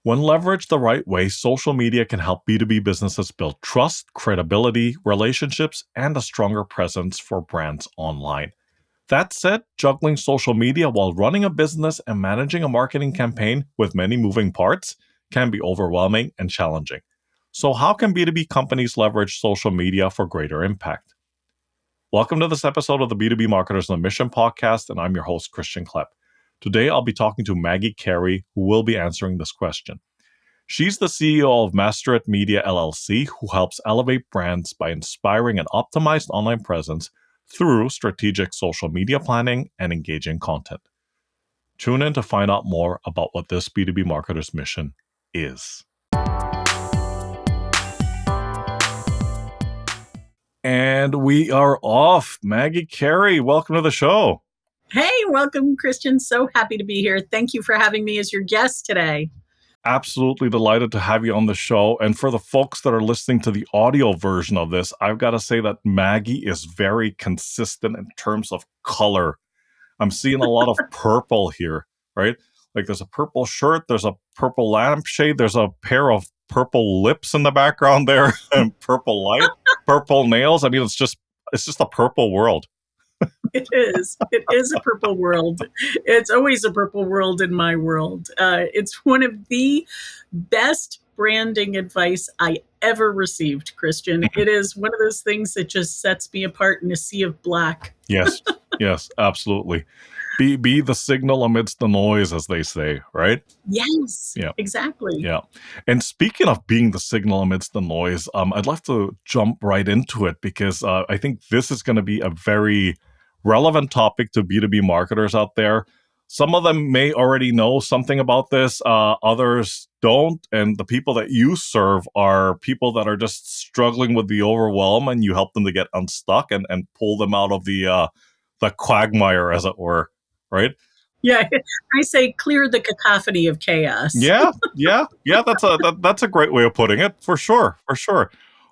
When leveraged the right way, social media can help B2B businesses build trust, credibility, relationships, and a stronger presence for brands online. That said, juggling social media while running a business and managing a marketing campaign with many moving parts can be overwhelming and challenging. So, how can B2B companies leverage social media for greater impact? Welcome to this episode of the B2B Marketers on a Mission podcast, and I'm your host, Christian Klepp. Today, I'll be talking to Maggie Carey, who will be answering this question. She's the CEO of Master It Media LLC, who helps elevate brands by inspiring an optimized online presence through strategic social media planning and engaging content. Tune in to find out more about what this B2B marketer's mission is. And we are off. Maggie Carey, welcome to the show. Hey, welcome, Christian. So happy to be here. Thank you for having me as your guest today. Absolutely delighted to have you on the show. And for the folks that are listening to the audio version of this, I've got to say that Maggie is very consistent in terms of color. I'm seeing a lot of purple here, right? Like there's a purple shirt, there's a purple lampshade, there's a pair of purple lips in the background there, and purple light, purple nails. I mean, it's just a purple world. It is. It is a purple world. It's always a purple world in my world. It's one of the best branding advice I ever received, Christian. It is one of those things that just sets me apart in a sea of black. Yes, absolutely. Be the signal amidst the noise, as they say, right? Yes, exactly. Yeah. And speaking of being the signal amidst the noise, I'd love to jump right into it because I think this is going to be a very relevant topic to B2B marketers out there. Some of them may already know something about this, others don't. And the people that you serve are people that are just struggling with the overwhelm, and you help them to get unstuck and pull them out of the quagmire, as it were, right? Yeah, I say clear the cacophony of chaos. Yeah. That's a great way of putting it, for sure.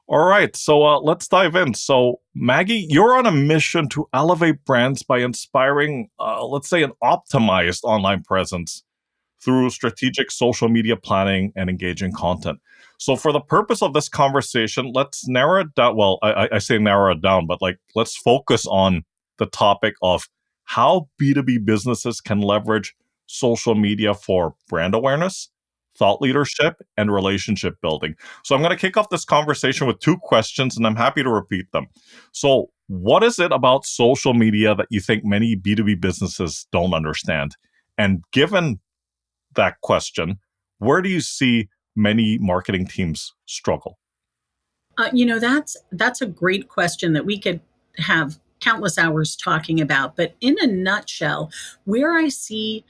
All right, so let's dive in. So, Maggie, you're on a mission to elevate brands by inspiring, let's say, an optimized online presence through strategic social media planning and engaging content. So, for the purpose of this conversation, let's narrow it down. Well, I say narrow it down, but let's focus on the topic of how B2B businesses can leverage social media for brand awareness, thought leadership, and relationship building. So I'm going to kick off this conversation with two questions, and I'm happy to repeat them. So what is it about social media that you think many B2B businesses don't understand? And given that question, where do you see many marketing teams struggle? That's a great question that we could have countless hours talking about. But in a nutshell, where I see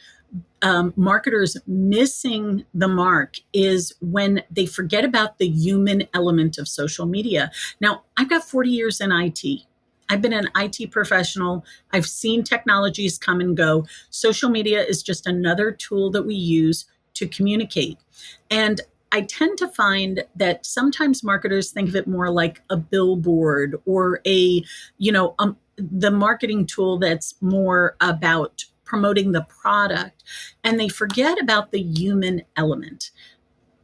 marketers missing the mark is when they forget about the human element of social media. Now, I've got 40 years in IT. I've been an IT professional. I've seen technologies come and go. Social media is just another tool that we use to communicate. And I tend to find that sometimes marketers think of it more like a billboard or the marketing tool that's more about promoting the product, and they forget about the human element.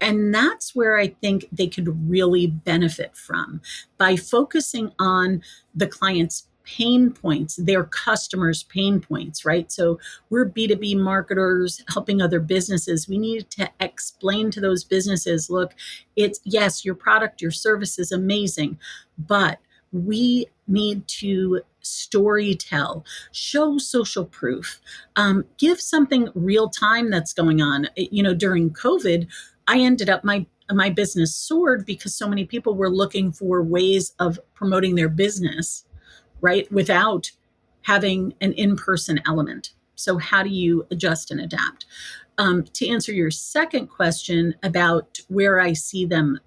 And that's where I think they could really benefit from by focusing on the client's pain points, their customers' pain points, right? So we're B2B marketers helping other businesses. We need to explain to those businesses, look, it's yes, your product, your service is amazing, but we need to story tell, show social proof, give something real time that's going on. During COVID, I ended up my business soared because so many people were looking for ways of promoting their business, right, without having an in-person element. So how do you adjust and adapt? To answer your second question about where I see them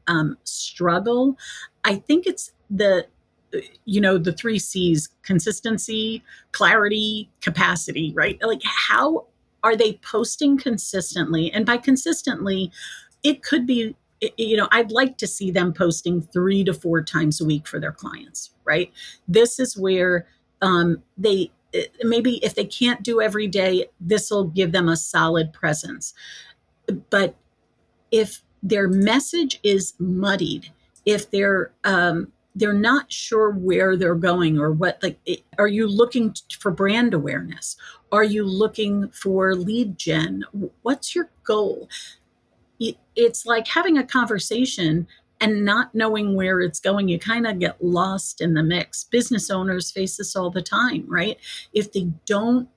struggle, I think it's the 3 C's: consistency, clarity, capacity, right? Like, how are they posting consistently? And by consistently, it could be, I'd like to see them posting 3 to 4 times a week for their clients, right? This is where they maybe if they can't do every day, this will give them a solid presence. But if their message is muddied, if they're not sure where they're going or what, like, are you looking for brand awareness? Are you looking for lead gen? What's your goal? It's like having a conversation and not knowing where it's going. You kind of get lost in the mix. Business owners face this all the time, right? If they don't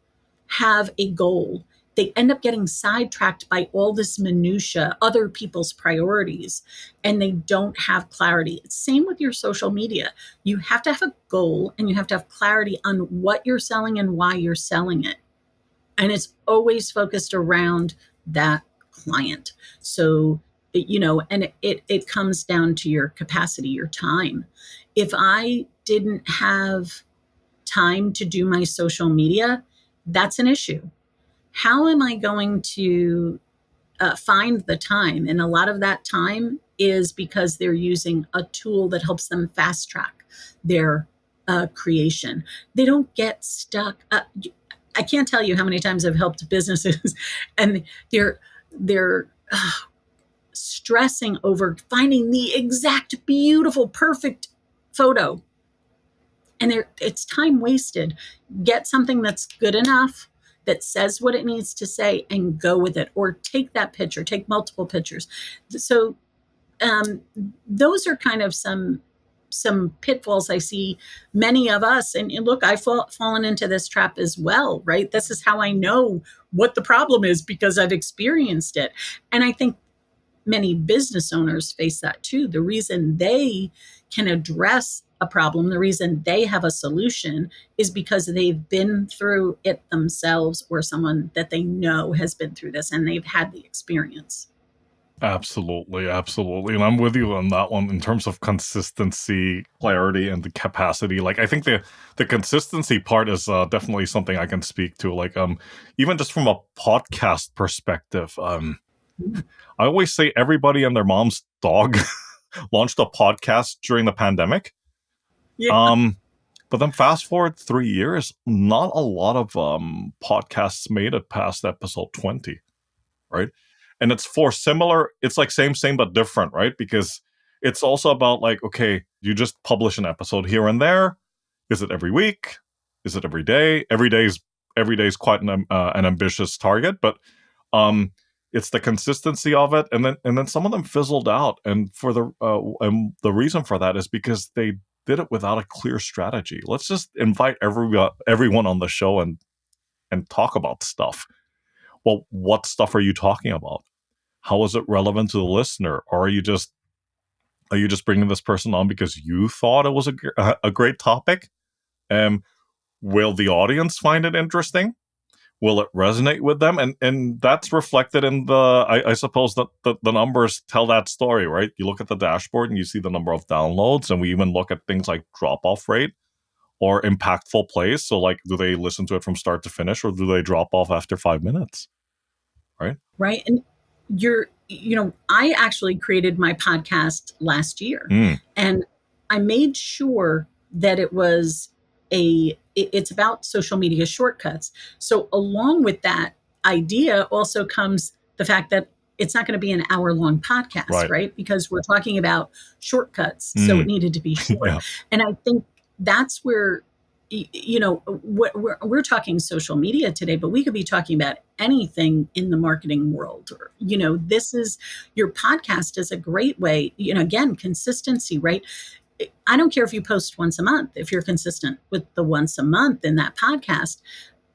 have a goal, they end up getting sidetracked by all this minutia, other people's priorities, and they don't have clarity. Same with your social media. You have to have a goal and you have to have clarity on what you're selling and why you're selling it. And it's always focused around that client. So, and it comes down to your capacity, your time. If I didn't have time to do my social media, that's an issue. How am I going to find the time? And a lot of that time is because they're using a tool that helps them fast track their creation. They don't get stuck. I can't tell you how many times I've helped businesses and they're stressing over finding the exact beautiful, perfect photo. And it's time wasted. Get something that's good enough, that says what it needs to say, and go with it. Or take that picture, take multiple pictures. So those are kind of some pitfalls I see many of us. And look, I've fallen into this trap as well, right? This is how I know what the problem is, because I've experienced it. And I think many business owners face that too. The reason they can address a problem, the reason they have a solution, is because they've been through it themselves, or someone that they know has been through this and they've had the experience. Absolutely, absolutely. And I'm with you on that one in terms of consistency, clarity, and the capacity. Like, I think the consistency part is definitely something I can speak to. Like, even just from a podcast perspective, I always say everybody and their mom's dog launched a podcast during the pandemic. Yeah. But then fast forward 3 years, not a lot of podcasts made it past episode 20, right? And it's like same but different, right? Because it's also about, like, okay, you just publish an episode here and there. Is it every week? Is it every day? Every day is quite an ambitious target, but it's the consistency of it, and then some of them fizzled out, and the reason for that is because they did it without a clear strategy. Let's just invite everyone on the show and talk about stuff. Well, what stuff are you talking about? How is it relevant to the listener? Or are you just bringing this person on because you thought it was a great topic? Will the audience find it interesting? Will it resonate with them? And that's reflected in I suppose that the numbers tell that story, right? You look at the dashboard and you see the number of downloads, and we even look at things like drop-off rate or impactful plays. So, like, do they listen to it from start to finish, or do they drop off after 5 minutes? Right? Right. And I actually created my podcast last year, and I made sure that it's about social media shortcuts. So along with that idea also comes the fact that it's not going to be an hour-long podcast, right? Because we're talking about shortcuts. So it needed to be short. Yeah. And I think that's where, we're talking social media today, but we could be talking about anything in the marketing world. Or, your podcast is a great way, again, consistency, right? I don't care if you post once a month, if you're consistent with the once a month in that podcast,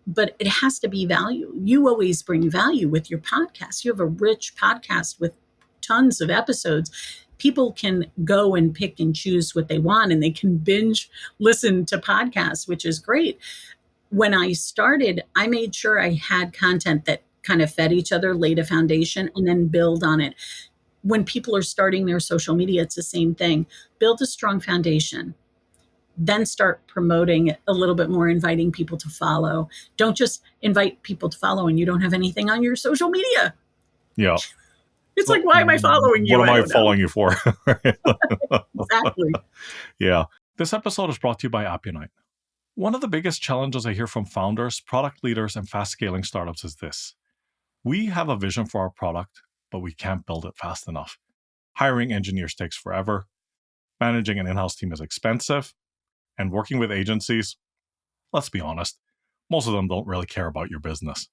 but it has to be value. You always bring value with your podcast. You have a rich podcast with tons of episodes. People can go and pick and choose what they want, and they can binge listen to podcasts, which is great. When I started, I made sure I had content that kind of fed each other, laid a foundation, and then build on it. When people are starting their social media, it's the same thing. Build a strong foundation, then start promoting it a little bit more, inviting people to follow. Don't just invite people to follow and you don't have anything on your social media. Yeah. It's like, why am I following you? What am I following you for? Exactly. Yeah. This episode is brought to you by Appunite. One of the biggest challenges I hear from founders, product leaders, and fast-scaling startups is this. We have a vision for our product, but we can't build it fast enough. Hiring engineers takes forever. Managing an in-house team is expensive. And working with agencies, let's be honest, most of them don't really care about your business.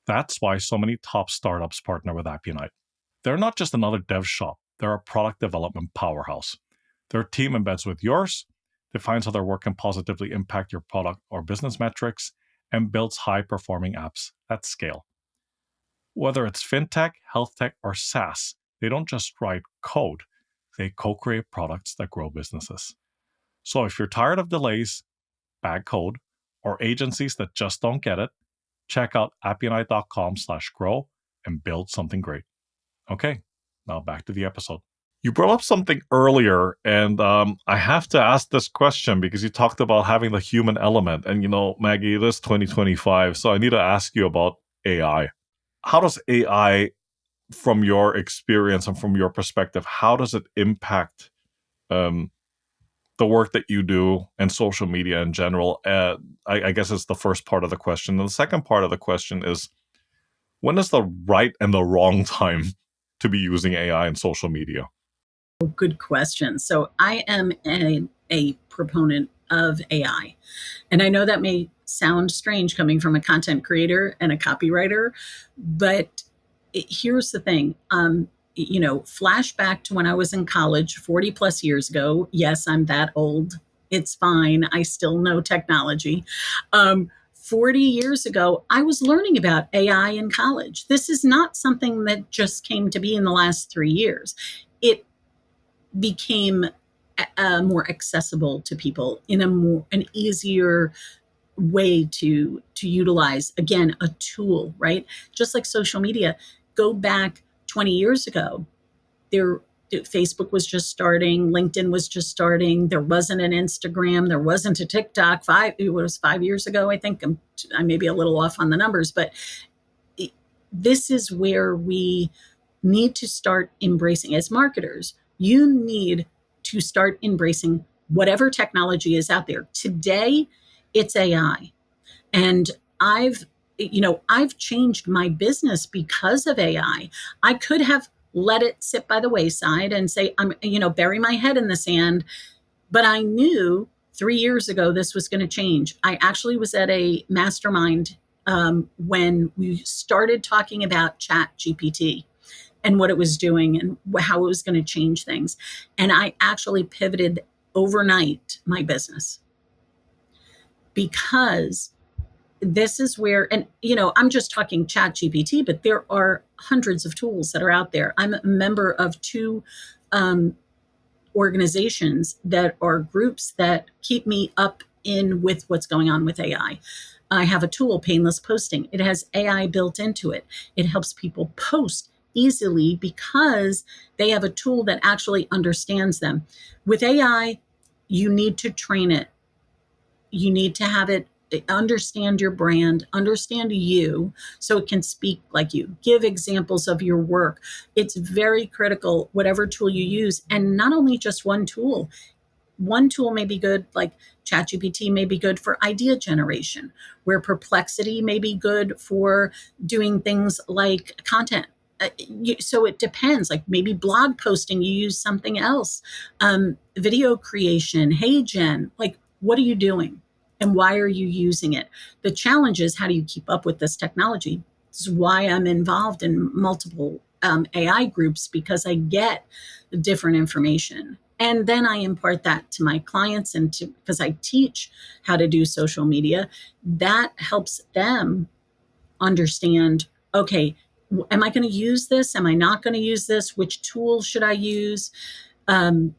That's why so many top startups partner with Appianite. They're not just another dev shop, they're a product development powerhouse. Their team embeds with yours, defines how their work can positively impact your product or business metrics, and builds high-performing apps at scale. Whether it's fintech, health tech, or SaaS, they don't just write code, they co-create products that grow businesses. So if you're tired of delays, bad code, or agencies that just don't get it, check out appianite.com/grow and build something great. Okay, now back to the episode. You brought up something earlier, and I have to ask this question because you talked about having the human element. And, Maggie, it is 2025, so I need to ask you about AI. How does AI, from your experience and from your perspective, how does it impact um, the work that you do and social media in general? I guess it's the first part of the question. And the second part of the question is, when is the right and the wrong time to be using AI in social media? Good question. So I am a proponent of AI. And I know that may sound strange coming from a content creator and a copywriter, but here's the thing. Flashback to when I was in college 40 plus years ago. Yes, I'm that old. It's fine. I still know technology. 40 years ago, I was learning about AI in college. This is not something that just came to be in the last 3 years. It became more accessible to people in an easier way to utilize, again, a tool, right? Just like social media. Go back 20 years ago, Facebook was just starting, LinkedIn was just starting, there wasn't an Instagram, there wasn't a TikTok. It was 5 years ago, I think. I may be a little off on the numbers, but this is where we need to start embracing, as marketers, you need to start embracing whatever technology is out there. Today, it's AI. And I've changed my business because of AI. I could have let it sit by the wayside and say, bury my head in the sand. But I knew 3 years ago this was going to change. I actually was at a mastermind when we started talking about Chat GPT and what it was doing and how it was going to change things. And I actually pivoted overnight my business because this is where, and I'm just talking Chat GPT, but there are hundreds of tools that are out there. I'm a member of two organizations that are groups that keep me up in with what's going on with AI. I have a tool, Painless Posting. It has AI built into it. It helps people post easily because they have a tool that actually understands them. With AI, you need to train it. You need to have it understand your brand, understand you, so it can speak like you, give examples of your work. It's very critical, whatever tool you use, and not only just one tool. One tool may be good, like ChatGPT may be good for idea generation, where Perplexity may be good for doing things like content. So it depends, like maybe blog posting, you use something else. Video creation, hey Jen, like what are you doing? And why are you using it? The challenge is, how do you keep up with this technology? This is why I'm involved in multiple AI groups, because I get different information. And then I impart that to my clients, and because I teach how to do social media, that helps them understand, okay, am I going to use this? Am I not going to use this? Which tool should I use? And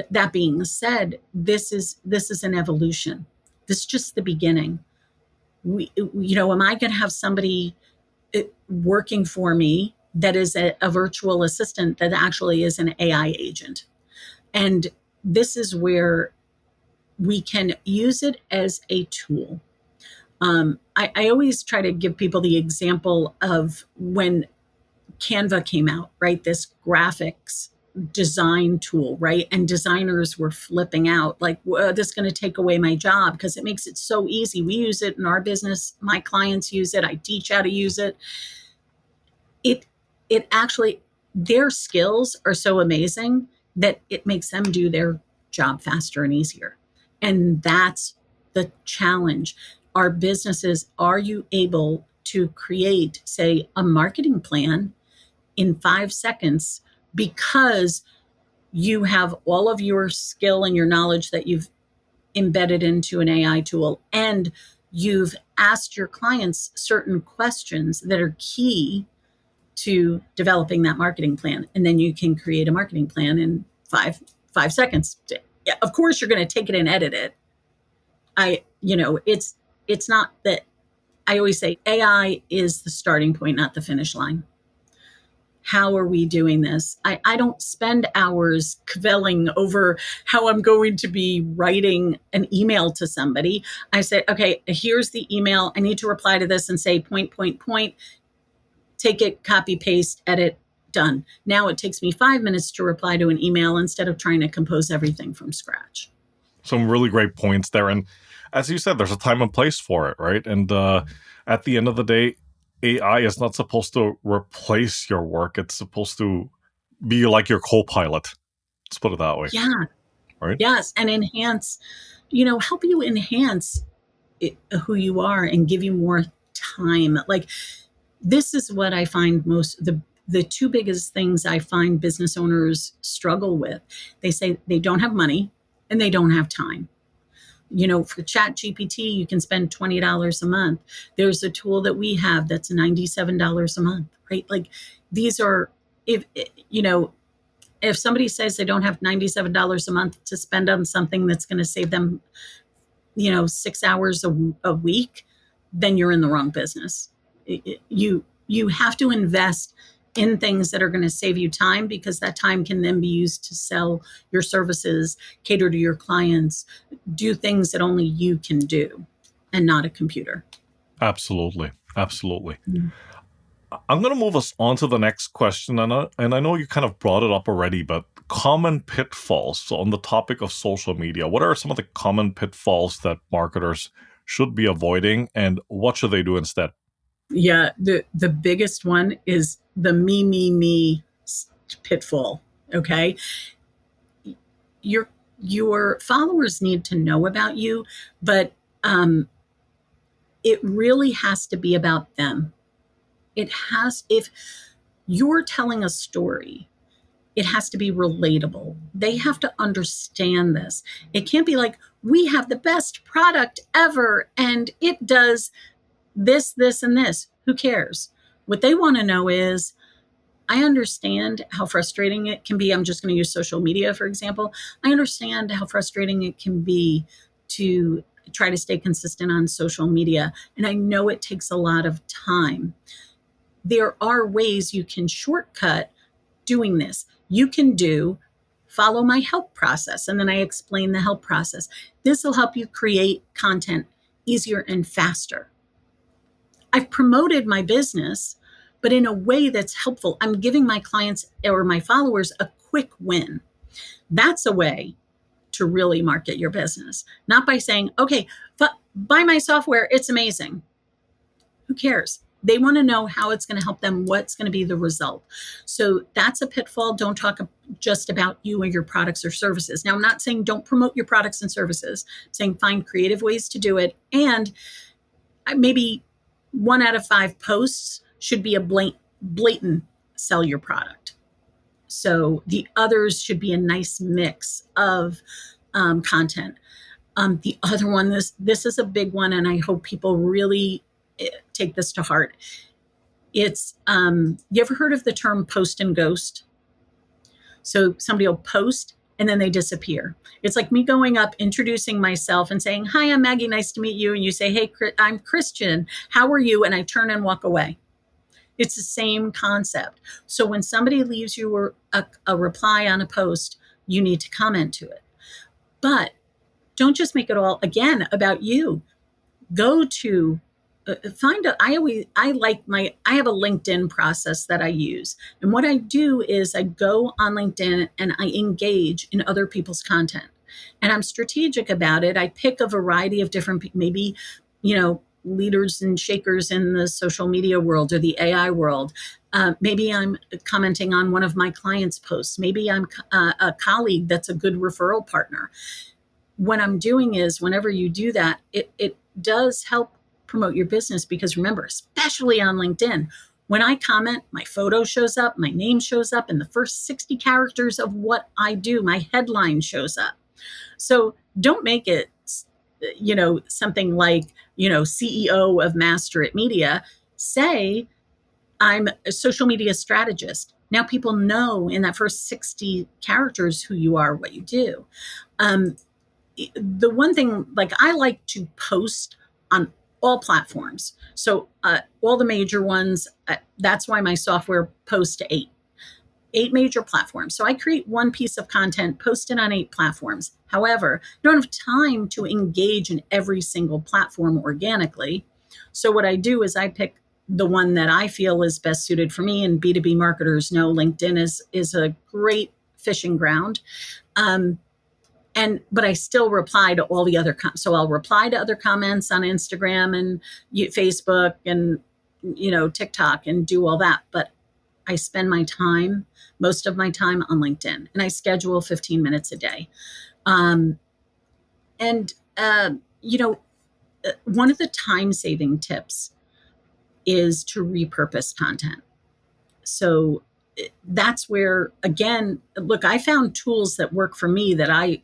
that being said, this is an evolution. This is just the beginning. Am I going to have somebody working for me that is a virtual assistant that actually is an AI agent? And this is where we can use it as a tool. I always try to give people the example of when Canva came out, right? This graphics design tool, right? And designers were flipping out, like, this is going to take away my job because it makes it so easy. We use it in our business. My clients use it. I teach how to use it. it actually, their skills are so amazing that it makes them do their job faster and easier. And that's the challenge. Our businesses, are you able to create, say, a marketing plan in 5 seconds because you have all of your skill and your knowledge that you've embedded into an AI tool, and you've asked your clients certain questions that are key to developing that marketing plan, and then you can create a marketing plan in five seconds. Yeah, of course, you're going to take it and edit it. It's not that. I always say AI is the starting point, not the finish line. How are we doing this? I don't spend hours cavilling over how I'm going to be writing an email to somebody. I say, okay, here's the email. I need to reply to this and say point, point, point. Take it, copy, paste, edit, done. Now it takes me 5 minutes to reply to an email instead of trying to compose everything from scratch. Some really great points there. And as you said, there's a time and place for it, right? And at the end of the day, AI is not supposed to replace your work. It's supposed to be like your co-pilot. Let's put it that way. Yeah. Right? Yes. And enhance, help you enhance who you are and give you more time. Like, this is what I find the two biggest things I find business owners struggle with. They say they don't have money and they don't have time. For Chat GPT, you can spend $20 a month. There's a tool that we have that's $97 a month, right? Like, these are, if somebody says they don't have $97 a month to spend on something that's going to save them, 6 hours a week, then you're in the wrong business. You have to invest in things that are going to save you time, because that time can then be used to sell your services, cater to your clients, do things that only you can do and not a computer. Absolutely. Absolutely. Mm-hmm. I'm going to move us on to the next question. And I know you kind of brought it up already, but common pitfalls. So on the topic of social media, what are some of the common pitfalls that marketers should be avoiding, and what should they do instead? Yeah, the biggest one is the me pitfall. Okay, your followers need to know about you, but it really has to be about them. If you're telling a story, it has to be relatable. They have to understand this. It can't be like, we have the best product ever and it does this, this, and this. Who cares? What they want to know is, I understand how frustrating it can be. I'm just going to use social media, for example. I understand how frustrating it can be to try to stay consistent on social media. And I know it takes a lot of time. There are ways you can shortcut doing this. You can follow my help process. And then I explain the help process. This will help you create content easier and faster. I've promoted my business, but in a way that's helpful. I'm giving my clients or my followers a quick win. That's a way to really market your business, not by saying, okay, buy my software, it's amazing. Who cares? They want to know how it's going to help them, what's going to be the result. So that's a pitfall. Don't talk just about you or your products or services. Now, I'm not saying don't promote your products and services. I'm saying find creative ways to do it. And maybe 1 out of 5 posts should be a blatant sell your product. So the others should be a nice mix of content. The other one, this is a big one, and I hope people really take this to heart. It's, you ever heard of the term post and ghost? So somebody will post and then they disappear. It's like me going up, introducing myself and saying, hi, I'm Maggie, nice to meet you. And you say, hey, I'm Christian, how are you? And I turn and walk away. It's the same concept. So when somebody leaves you a reply on a post, you need to comment to it. But don't just make it all, again, about you. Go to I have a LinkedIn process that I use. And what I do is I go on LinkedIn and I engage in other people's content. And I'm strategic about it. I pick a variety of different, maybe, leaders and shakers in the social media world or the AI world. Maybe I'm commenting on one of my clients' posts. Maybe I'm a colleague that's a good referral partner. What I'm doing is, whenever you do that, it does help promote your business, because remember, especially on LinkedIn, when I comment, my photo shows up, my name shows up, and the first 60 characters of what I do, my headline shows up. So don't make it, something like, CEO of Master at Media. Say, I'm a social media strategist. Now people know in that first 60 characters who you are, what you do. Um, the one thing, like, I like to post on all platforms. So all the major ones, that's why my software posts to eight major platforms. So I create one piece of content, post it on 8 platforms. However, I don't have time to engage in every single platform organically. So what I do is I pick the one that I feel is best suited for me. And B2B marketers know LinkedIn is a great fishing ground. But I still reply to all the other so I'll reply to other comments on Instagram and Facebook and TikTok, and do all that. But I spend most of my time on LinkedIn, and I schedule 15 minutes a day. And one of the time saving tips is to repurpose content. So that's where, again, look, I found tools that work for me that I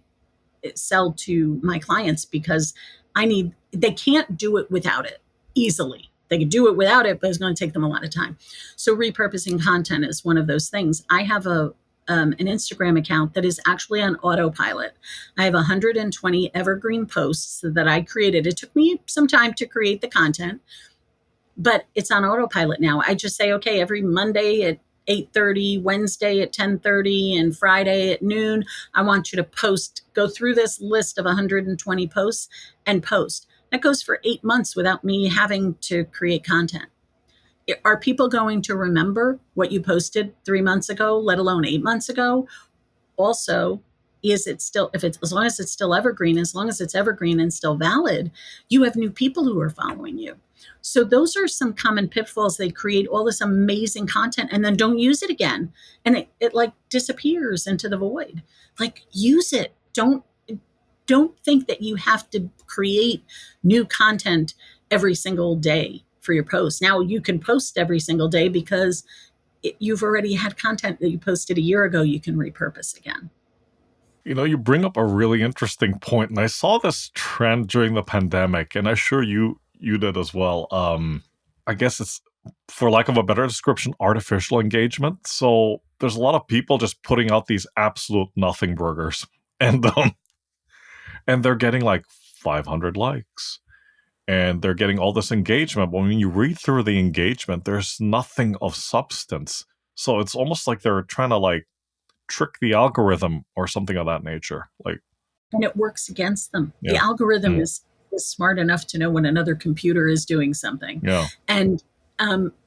sell to my clients, because they can't do it without it easily. They could do it without it, but it's going to take them a lot of time. So repurposing content is one of those things. I have an Instagram account that is actually on autopilot. I have 120 evergreen posts that I created. It took me some time to create the content, but it's on autopilot now. I just say, okay, every Monday at 8:30, Wednesday at 10:30, and Friday at noon, I want you to go through this list of 120 posts and post. That goes for 8 months without me having to create content. Are people going to remember what you posted 3 months ago, let alone 8 months ago? Also, is it still, as long as it's still evergreen, and still valid, you have new people who are following you. So those are some common pitfalls. They create all this amazing content and then don't use it again. And it like disappears into the void. Like, use it. Don't think that you have to create new content every single day for your post. Now you can post every single day because you've already had content that you posted a year ago you can repurpose again. You bring up a really interesting point, and I saw this trend during the pandemic, and I'm sure you did as well. I guess it's, for lack of a better description, artificial engagement. So there's a lot of people just putting out these absolute nothing burgers, and they're getting like 500 likes, and they're getting all this engagement. But when you read through the engagement, there's nothing of substance. So it's almost like they're trying to like trick the algorithm or something of that nature. And it works against them. Yeah. The algorithm is smart enough to know when another computer is doing something. Yeah. And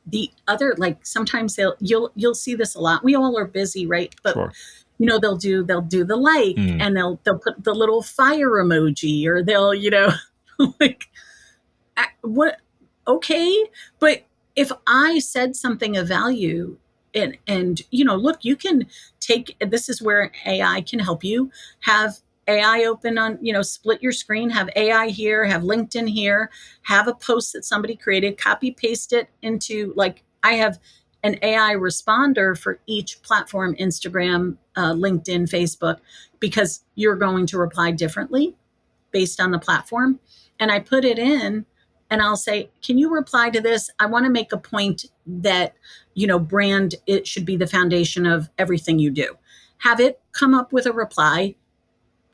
the other, like, sometimes you'll see this a lot. We all are busy, right? But Sure. They'll do the like, and they'll put the little fire emoji, or they'll like, what? Okay, but if I said something of value, and look, you can this is where AI can help you. Have AI open on, split your screen, have AI here, have LinkedIn here, have a post that somebody created, copy paste it into, like, I have an AI responder for each platform: Instagram, LinkedIn, Facebook, because you're going to reply differently based on the platform. And I put it in, and I'll say, can you reply to this? I want to make a point that, brand, it should be the foundation of everything you do. Have it come up with a reply.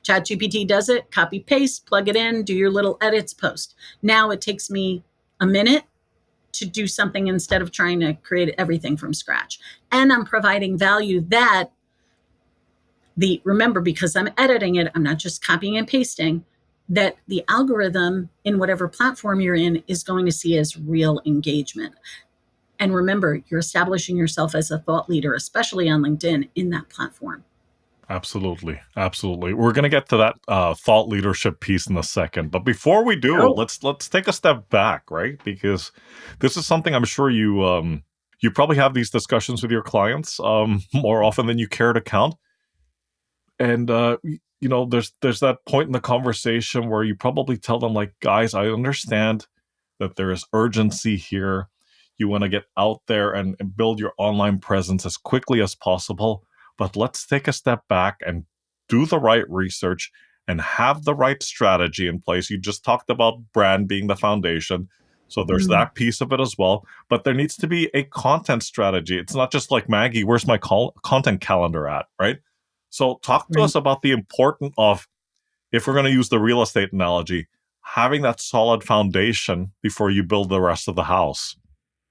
ChatGPT does it, copy, paste, plug it in, do your little edits, post. Now it takes me a minute to do something instead of trying to create everything from scratch. And I'm providing value that remember, because I'm editing it, I'm not just copying and pasting, that the algorithm in whatever platform you're in is going to see as real engagement. And remember, you're establishing yourself as a thought leader, especially on LinkedIn, in that platform. Absolutely, absolutely. We're gonna get to that thought leadership piece in a second, but before we do, Oh, let's take a step back, right? Because this is something I'm sure you probably have these discussions with your clients more often than you care to count. And there's that point in the conversation where you probably tell them, like, guys, I understand that there is urgency here. You want to get out there and build your online presence as quickly as possible, but let's take a step back and do the right research and have the right strategy in place. You just talked about brand being the foundation, so there's mm, that piece of it as well, but there needs to be a content strategy. It's not just like, Maggie, where's my content calendar at, right? So talk to right. us about the importance of, if we're going to use the real estate analogy, having that solid foundation before you build the rest of the house.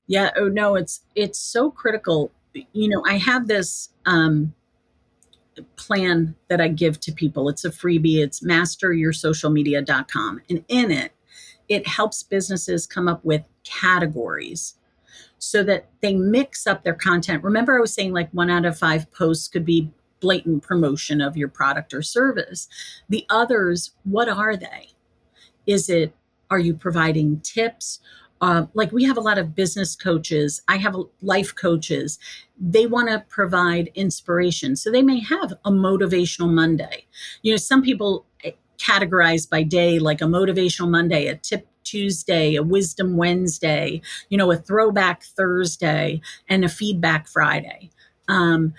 Yeah. Oh no, it's so critical. I have this plan that I give to people. It's a freebie. It's masteryoursocialmedia.com. And in it, it helps businesses come up with categories so that they mix up their content. Remember, I was saying like 1 out of 5 posts could be blatant promotion of your product or service. The others, what are they? Is it, are you providing tips? Like we have a lot of business coaches, I have life coaches. They want to provide inspiration. So they may have a motivational Monday. Some people categorize by day, like a motivational Monday, a tip Tuesday, a wisdom Wednesday, a throwback Thursday, and a feedback Friday. So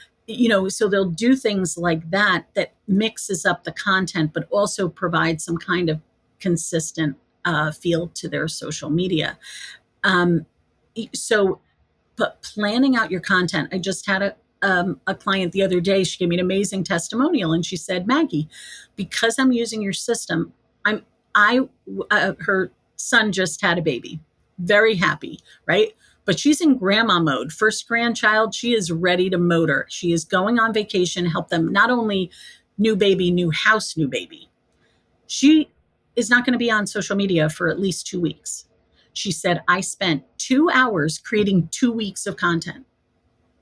they'll do things like that that mixes up the content, but also provides some kind of consistent feel to their social media. Um, so, but planning out your content, I just had a client the other day. She gave me an amazing testimonial, and she said, "Maggie, because I'm using your system, I'm I her son just had a baby, very happy, right? But she's in grandma mode. First grandchild, she is ready to motor. She is going on vacation, help them not only new baby, new house, new baby. She is not going to be on social media for at least 2 weeks. She said, I spent 2 hours creating 2 weeks of content.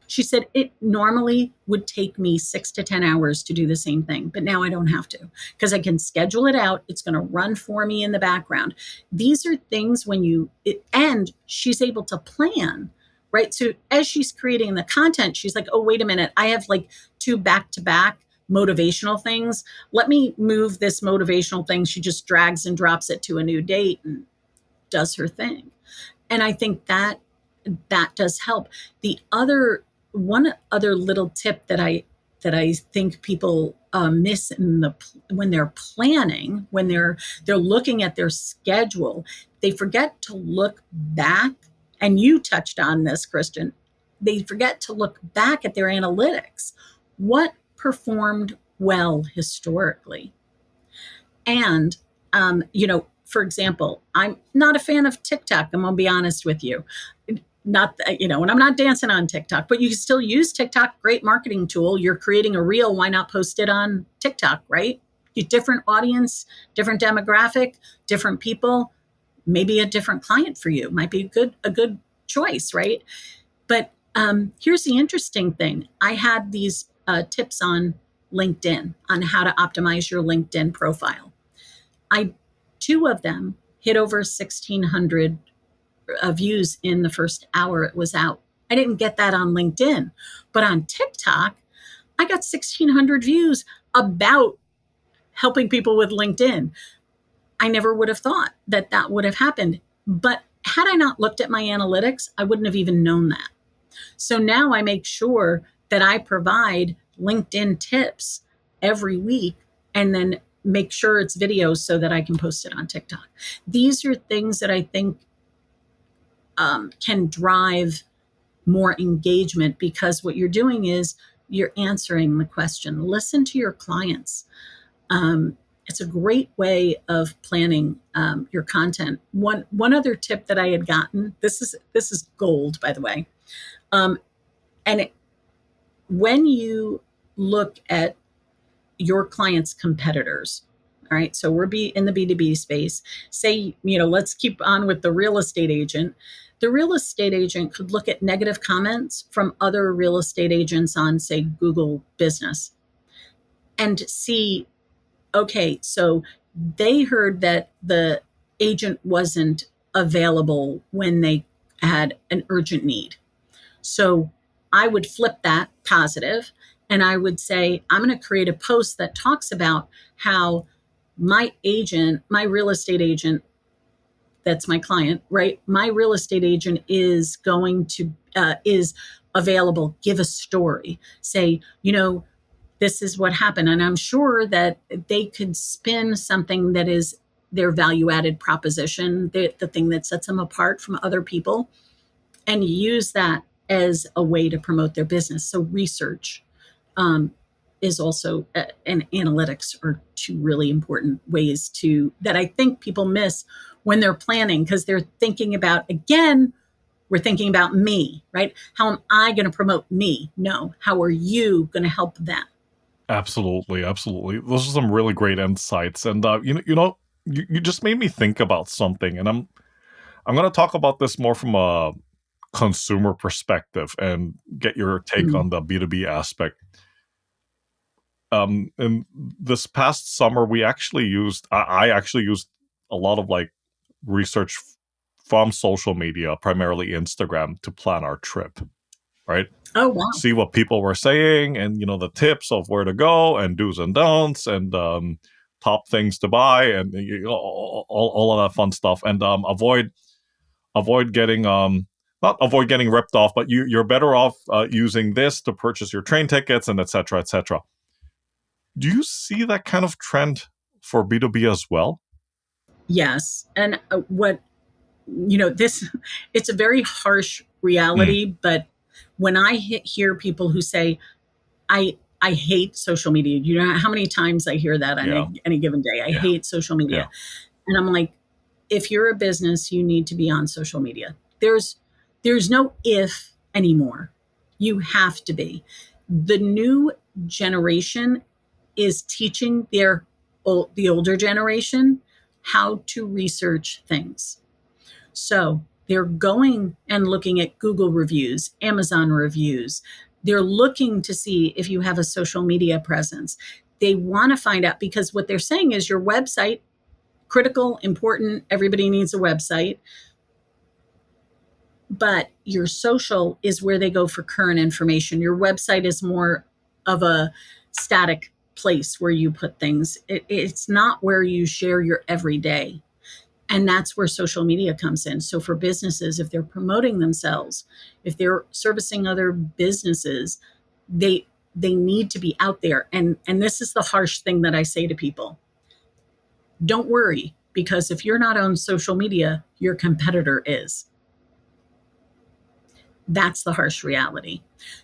She said, it normally would take me 6 to 10 hours to do the same thing, but now I don't have to because I can schedule it out. It's going to run for me in the background. These are things and she's able to plan, right? So as she's creating the content, she's like, oh, wait a minute. I have like 2 back-to-back motivational things. Let me move this motivational thing. She just drags and drops it to a new date and does her thing. And I think that does help. The other one other little tip that I think people miss when they're planning, when they're looking at their schedule, they forget to look back. And you touched on this, Christian. They forget to look back at their analytics. What performed well historically? And for example, I'm not a fan of TikTok. I'm gonna be honest with you. Not and I'm not dancing on TikTok, but you can still use TikTok. Great marketing tool. You're creating a reel. Why not post it on TikTok? Right? You different audience, different demographic, different people. Maybe a different client for you might be a good choice, right? But here's the interesting thing. I had these tips on LinkedIn on how to optimize your LinkedIn profile. I 2 of them hit over 1,600 views in the first hour it was out. I didn't get that on LinkedIn, but on TikTok, I got 1,600 views about helping people with LinkedIn. I never would have thought that would have happened. But had I not looked at my analytics, I wouldn't have even known that. So now I make sure that I provide LinkedIn tips every week and then make sure it's videos so that I can post it on TikTok. These are things that I think can drive more engagement because what you're doing is you're answering the question. Listen to your clients. It's a great way of planning your content. One other tip that I had gotten. This is gold, by the way. Um, and when you look at your clients' competitors, all right, so we're in the B2B space. Say, let's keep on with the real estate agent. The real estate agent could look at negative comments from other real estate agents on, say, Google Business. and see, okay, so they heard that the agent wasn't available when they had an urgent need. So I would flip that positive and I would say, I'm going to create a post that talks about how my agent, my real estate agent, that's my client, right? My real estate agent is going to, is available. Give a story. Say, this is what happened. And I'm sure that they could spin something that is their value added proposition, the thing that sets them apart from other people, and use that as a way to promote their business. So research is also, and analytics are two really important ways that I think people miss when they're planning, because they're thinking about, again, we're thinking about me, right? How am I going to promote me? No, how are you going to help them? Absolutely, absolutely. Those are some really great insights, and you just made me think about something, and I'm going to talk about this more from a consumer perspective and get your take Mm. on the B2B aspect. And this past summer, I actually used a lot of like research from social media, primarily Instagram, to plan our trip, right? Oh, wow. See what people were saying and, the tips of where to go and do's and don'ts and top things to buy and all of that fun stuff. And avoid getting not avoid getting ripped off, but you're better off using this to purchase your train tickets and etc. etc. Do you see that kind of trend for B2B as well? Yes. And this, it's a very harsh Mm, reality, but when I hear people who say, I hate social media, you know how many times I hear that on yeah, any given day? I yeah, hate social yeah. media. And I'm like, if you're a business, you need to be on social media. There's no if anymore. You have to be. The new generation is teaching the older generation how to research things. So they're going and looking at Google reviews, Amazon reviews. They're looking to see if you have a social media presence. They want to find out, because what they're saying is your website, critical, important, everybody needs a website, but your social is where they go for current information. Your website is more of a static place where you put things. It's not where you share your everyday. And that's where social media comes in. So for businesses, if they're promoting themselves, if they're servicing other businesses, they need to be out there. And this is the harsh thing that I say to people. Don't worry, because if you're not on social media, your competitor is. That's the harsh reality.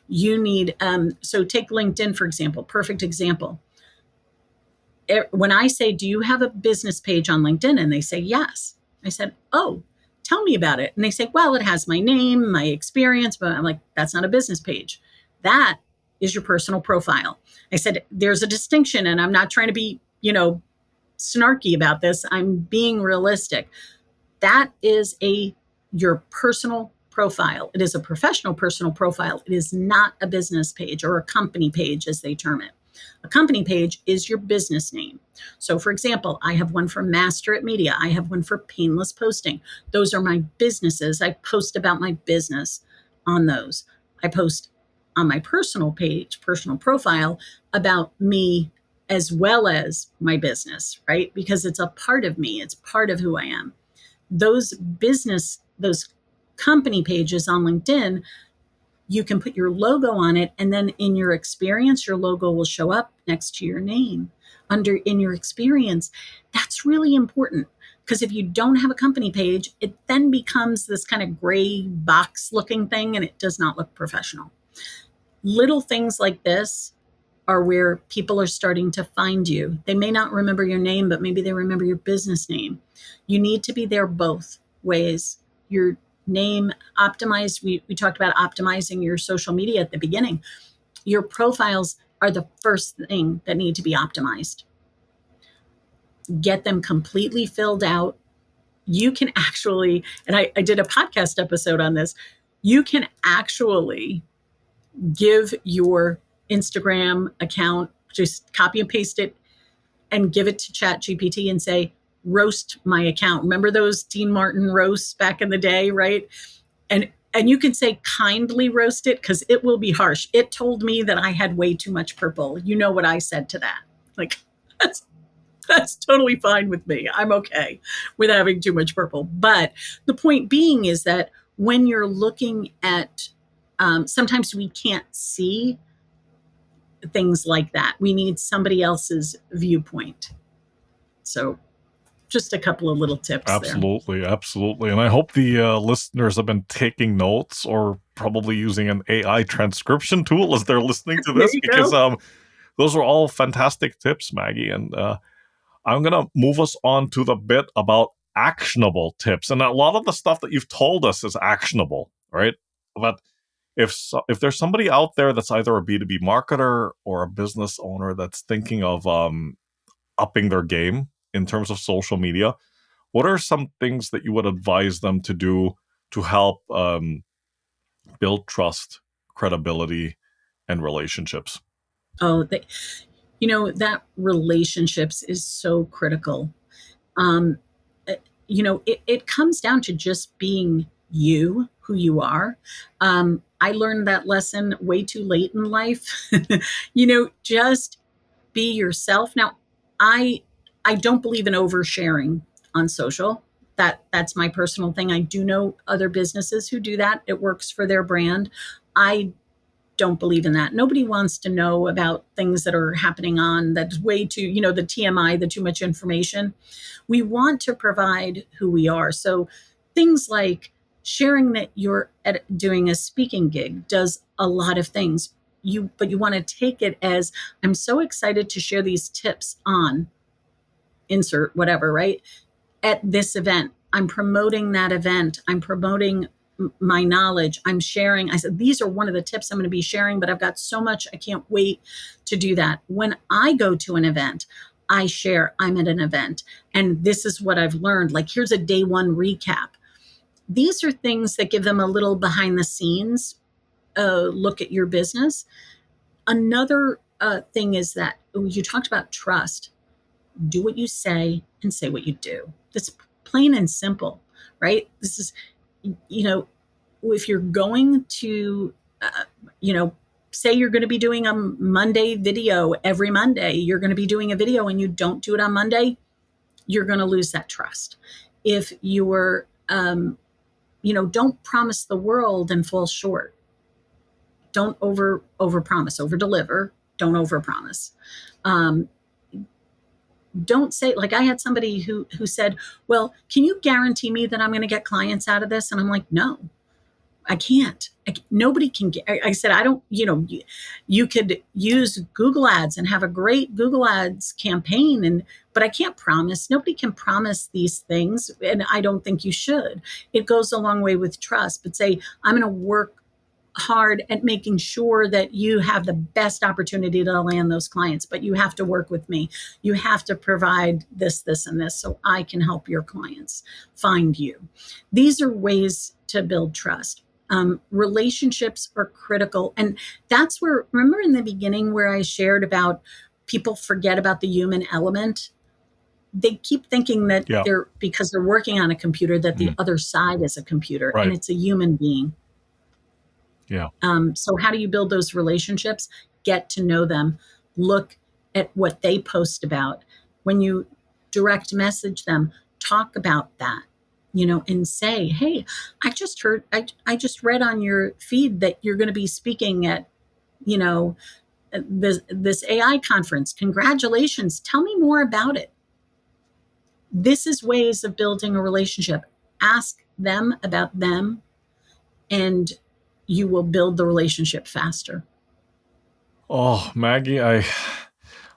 You need, so take LinkedIn, for example, perfect example. When I say, do you have a business page on LinkedIn? And they say, yes. I said, oh, tell me about it. And they say, well, it has my name, my experience, but I'm like, that's not a business page. That is your personal profile. I said, there's a distinction, and I'm not trying to be, snarky about this. I'm being realistic. That is your personal profile. It is a professional personal profile. It is not a business page or a company page, as they term it. A company page is your business name. So, for example, I have one for Master at Media. I have one for Painless Posting. Those are my businesses. I post about my business on those. I post on my personal page, personal profile, about me as well as my business, right? Because it's a part of me, it's part of who I am. Those company pages on LinkedIn, you can put your logo on it, and then in your experience, your logo will show up next to your name in your experience. That's really important, because if you don't have a company page, it then becomes this kind of gray box looking thing, and it does not look professional. Little things like this are where people are starting to find you. They may not remember your name, but maybe they remember your business name. You need to be there both ways. Your name optimized. We talked about optimizing your social media at the beginning. Your profiles are the first thing that need to be optimized. Get them completely filled out. You can actually, and I did a podcast episode on this, you can actually give your Instagram account Just copy and paste it and give it to Chat GPT and say, roast my account. Remember those Dean Martin roasts back in the day, right? And you can say kindly roast it because it will be harsh. It told me that I had way too much purple. You know what I said to that? Like, that's that's totally fine with me. I'm okay with having too much purple. But the point being is that when you're looking at, sometimes we can't see things like that. We need somebody else's viewpoint. So, just a couple of little tips there. Absolutely, absolutely. And I hope the listeners have been taking notes or probably using an AI transcription tool as they're listening to There this you because go. those are all fantastic tips, Maggie. And I'm going to move us on to the bit about actionable tips. And a lot of the stuff that you've told us is actionable, right? But if there's somebody out there that's either a B2B marketer or a business owner that's thinking of upping their game in terms of social media, what are some things that you would advise them to do to help build trust, credibility, and relationships? Oh, that relationships is so critical. Um, it comes down to just being you, who you are. I learned that lesson way too late in life. Just be yourself. Now, I I don't believe in oversharing on social. That's my personal thing. I do know other businesses who do that. It works for their brand. I don't believe in that. Nobody wants to know about things that are happening on that's way too, the TMI, the too much information. We want to provide who we are. So things like sharing that you're doing a speaking gig does a lot of things. But you want to take it as, I'm so excited to share these tips on insert whatever, right? At this event. I'm promoting that event. I'm promoting my knowledge. I'm sharing. I said, these are one of the tips I'm going to be sharing, but I've got so much. I can't wait to do that. When I go to an event, I share I'm at an event and this is what I've learned. Like, here's a day one recap. These are things that give them a little behind the scenes look at your business. Another thing is that you talked about trust. Do what you say what you do. That's plain and simple, right? This is, you know, if you're going to, you know, say you're going to be doing a Monday video every Monday, you're going to be doing a video and you don't do it on Monday, you're going to lose that trust. If you're, don't promise the world and fall short. Don't over promise, over deliver. Don't over promise. Um, don't say, like, I had somebody who said, well, can you guarantee me that I'm going to get clients out of this? And I'm like, no, I can't. Nobody can get. I said, I don't. You could use Google Ads and have a great Google Ads campaign, but I can't promise. Nobody can promise these things, and I don't think you should. It goes a long way with trust. But say, I'm going to work hard at making sure that you have the best opportunity to land those clients, but you have to work with me. You have to provide this, and this, so I can help your clients find you. These are ways to build trust. Relationships are critical. And that's where, remember in the beginning where I shared about people forget about the human element? They keep thinking that Yeah. because they're working on a computer, that the other side is a computer, Right. and it's a human being. Yeah. So how do you build those relationships? Get to know them. Look at what they post about. When you direct message them, talk about that, and say, hey, I just heard, I just read on your feed that you're going to be speaking at, this AI conference. Congratulations. Tell me more about it. This is ways of building a relationship. Ask them about them, and you will build the relationship faster. Oh, Maggie, I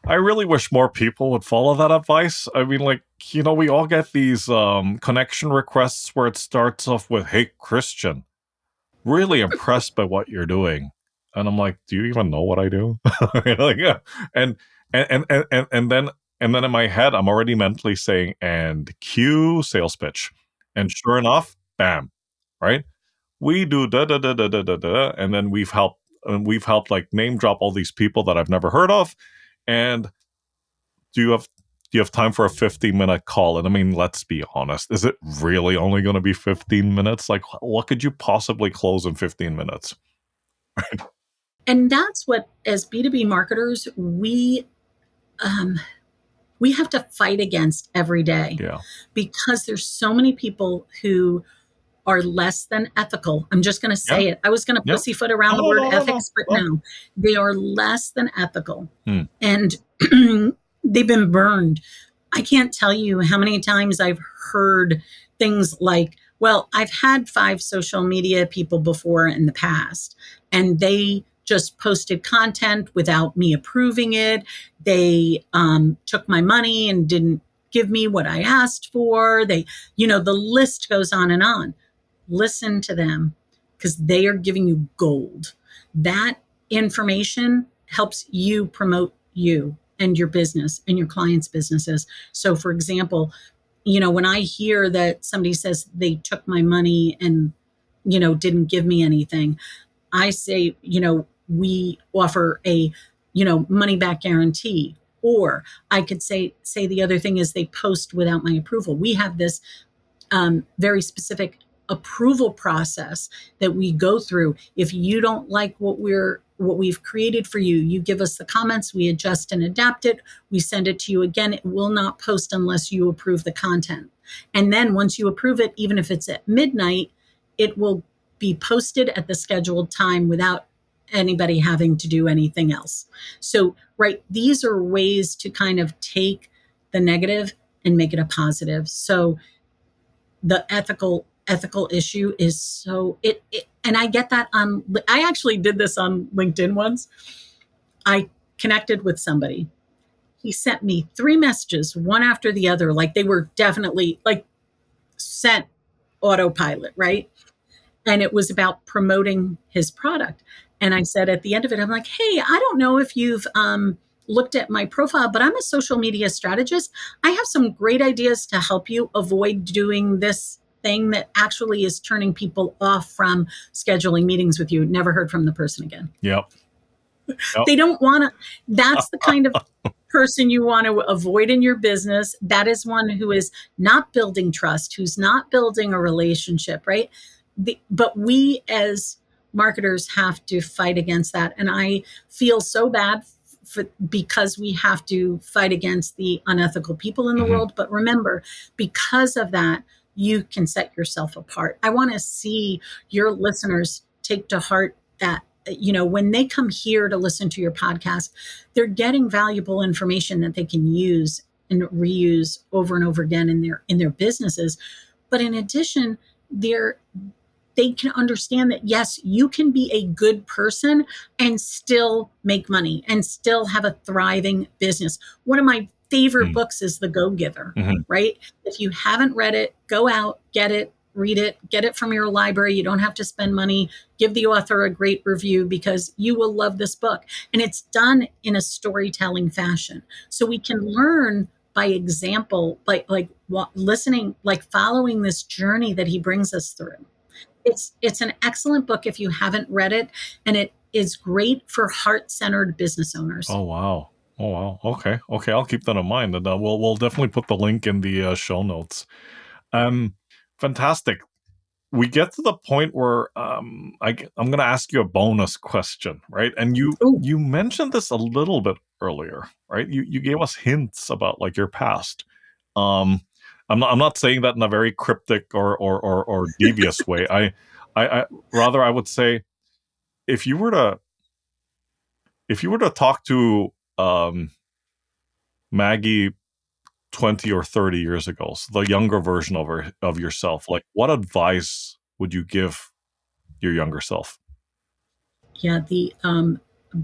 really wish more people would follow that advice. I mean, like, we all get these connection requests where it starts off with, "Hey, Christian, really impressed by what you're doing." And I'm like, "Do you even know what I do?" Like, yeah. And and then in my head, I'm already mentally saying, "And cue sales pitch." And sure enough, bam, right? We do da da da da da da da, and then we've helped like name drop all these people that I've never heard of, And do you have time for a 15-minute call? And I mean, let's be honest. Is it really only going to be 15 minutes? Like, what could you possibly close in 15 minutes? And that's what, as B2B marketers, we have to fight against every day, Yeah. because there's so many people who are less than ethical. I'm just going to Yeah. say it. I was going to Yeah. pussyfoot around the No, word no, no, no, ethics, but no. no, they are less than ethical. Hmm. And they've been burned. I can't tell you how many times I've heard things like, well, I've had 5 social media people before in the past, and they just posted content without me approving it. They took my money and didn't give me what I asked for. The list goes on and on. Listen to them, because they are giving you gold. That information helps you promote you and your business and your clients' businesses. So, for example, when I hear that somebody says they took my money and, didn't give me anything, I say, we offer a, money back guarantee. Or I could say the other thing is they post without my approval. We have this very specific approval process that we go through. If you don't like what we've created for you, you give us the comments, we adjust and adapt it, we send it to you again. It will not post unless you approve the content. And then once you approve it, even if it's at midnight, it will be posted at the scheduled time without anybody having to do anything else. So, right, these are ways to kind of take the negative and make it a positive. So the ethical issue is so it and I get that I actually did this on LinkedIn once. I connected with somebody. He sent me 3 messages, one after the other, like they were definitely like sent autopilot, right? And it was about promoting his product. And I said at the end of it, I'm like, hey, I don't know if you've looked at my profile, but I'm a social media strategist. I have some great ideas to help you avoid doing this thing that actually is turning people off from scheduling meetings with you. Never heard from the person again. Yep. Yep. They don't want to, that's the kind of person you want to avoid in your business. That is one who is not building trust, who's not building a relationship, right? But we as marketers have to fight against that. And I feel so bad because we have to fight against the unethical people in the world. But remember, because of that, you can set yourself apart. I want to see your listeners take to heart that when they come here to listen to your podcast, they're getting valuable information that they can use and reuse over and over again in their businesses. But in addition, they can understand that, yes, you can be a good person and still make money and still have a thriving business. One of my favorite books is The Go-Giver, right? If you haven't read it, go out, get it, read it, get it from your library. You don't have to spend money. Give the author a great review, because you will love this book. And it's done in a storytelling fashion. So we can learn by example, like listening, like following this journey that he brings us through. It's an excellent book if you haven't read it, and it is great for heart-centered business owners. Oh wow. Oh wow. Okay. Okay. I'll keep that in mind, and we'll definitely put the link in the show notes. Fantastic. We get to the point where I'm going to ask you a bonus question, right? And Ooh. you mentioned this a little bit earlier, right? You gave us hints about like your past. Um, I'm not saying that in a very cryptic or devious way. I rather I would say if you were to talk to Maggie 20 or 30 years ago, so the younger version of yourself, like what advice would you give your younger self? Yeah, the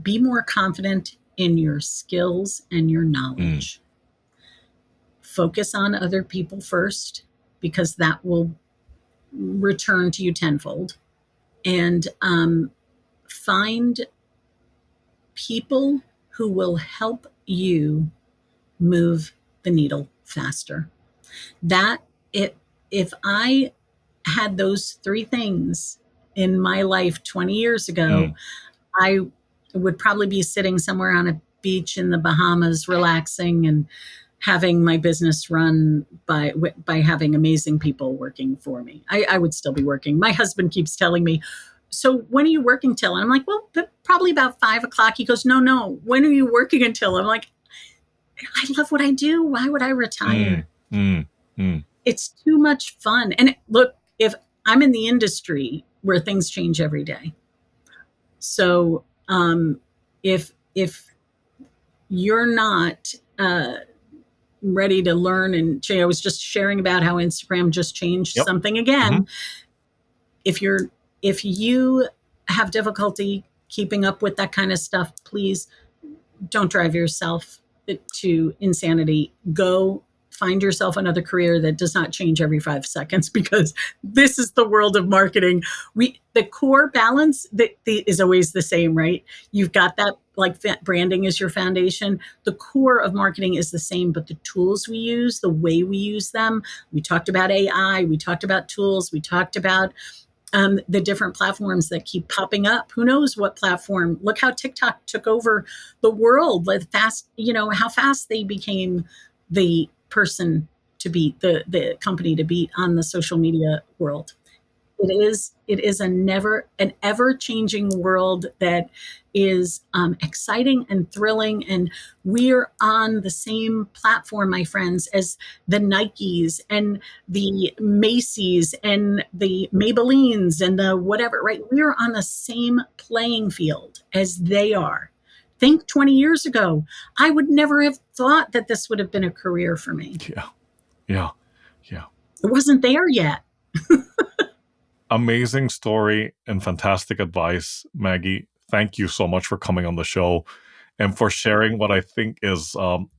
be more confident in your skills and your knowledge. Focus on other people first, because that will return to you tenfold. And find people who will help you move the needle faster. That if I had those 3 things in my life 20 years ago, I would probably be sitting somewhere on a beach in the Bahamas, relaxing and having my business run by having amazing people working for me. I would still be working. My husband keeps telling me, so when are you working till? And I'm like, well, probably about 5 o'clock. He goes, no. When are you working until? I'm like, I love what I do. Why would I retire? Mm, mm. It's too much fun. And look, if I'm in the industry where things change every day. So if you're not ready to learn and change, I was just sharing about how Instagram just changed Yep. something again. Mhm. If you have difficulty keeping up with that kind of stuff, please don't drive yourself to insanity. Go find yourself another career that does not change every 5 seconds, because this is the world of marketing. The core balance that is always the same, right? You've got that, like branding is your foundation. The core of marketing is the same, but the tools we use, the way we use them. We talked about AI, we talked about tools, we talked about the different platforms that keep popping up. Who knows what platform? Look how TikTok took over the world. Like fast, how fast they became the person to beat, the company to beat on the social media world. It is an ever changing world that is exciting and thrilling, and we're on the same platform, my friends, as the Nikes and the Macy's and the Maybellines and the whatever. Right, we're on the same playing field as they are. Think 20 years ago, I would never have thought that this would have been a career for me. Yeah. It wasn't there yet. Amazing story and fantastic advice, Maggie. Thank you so much for coming on the show and for sharing what I think is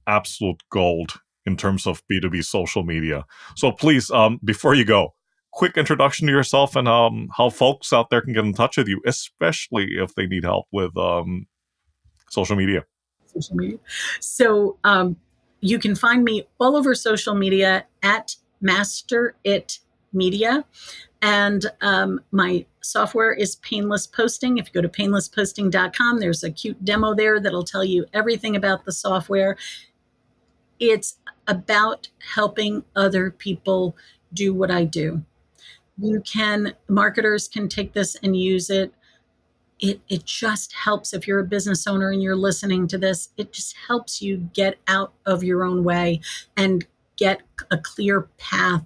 absolute gold in terms of B2B social media. So please, before you go, quick introduction to yourself and how folks out there can get in touch with you, especially if they need help with social media. Social media. So you can find me all over social media at Master It Media. And my software is Painless Posting. If you go to painlessposting.com, there's a cute demo there that'll tell you everything about the software. It's about helping other people do what I do. Marketers can take this and use it. It just helps. If you're a business owner and you're listening to this, it just helps you get out of your own way and get a clear path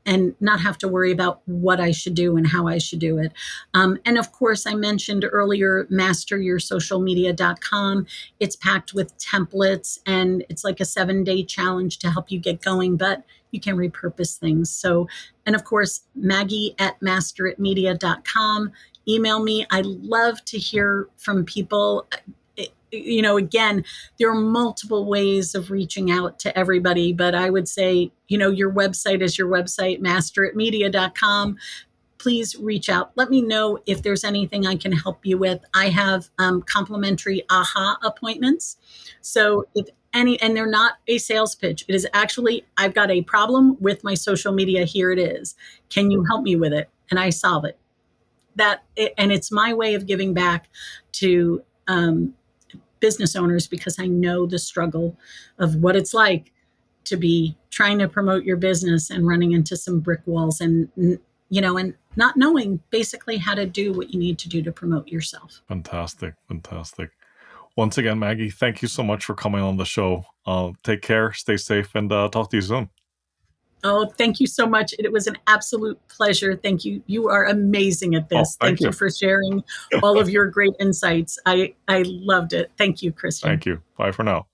and not have to worry about what I should do and how I should do it. And of course, I mentioned earlier, masteryoursocialmedia.com. It's packed with templates, and it's like a 7-day challenge to help you get going, but you can repurpose things. So, and of course, Maggie at masteritmedia.com. Email me. I love to hear from people. Again, there are multiple ways of reaching out to everybody, but I would say, your website is your website, masteritmedia.com. Please reach out. Let me know if there's anything I can help you with. I have complimentary AHA appointments. So and they're not a sales pitch. It is actually, I've got a problem with my social media. Here it is. Can you help me with it? And I solve it. And it's my way of giving back to business owners, because I know the struggle of what it's like to be trying to promote your business and running into some brick walls and not knowing basically how to do what you need to do to promote yourself. Fantastic. Once again, Maggie, thank you so much for coming on the show. Take care, stay safe, and talk to you soon. Oh, thank you so much. It was an absolute pleasure. Thank you. You are amazing at this. Thank you for sharing all of your great insights. I loved it. Thank you, Christian. Thank you. Bye for now.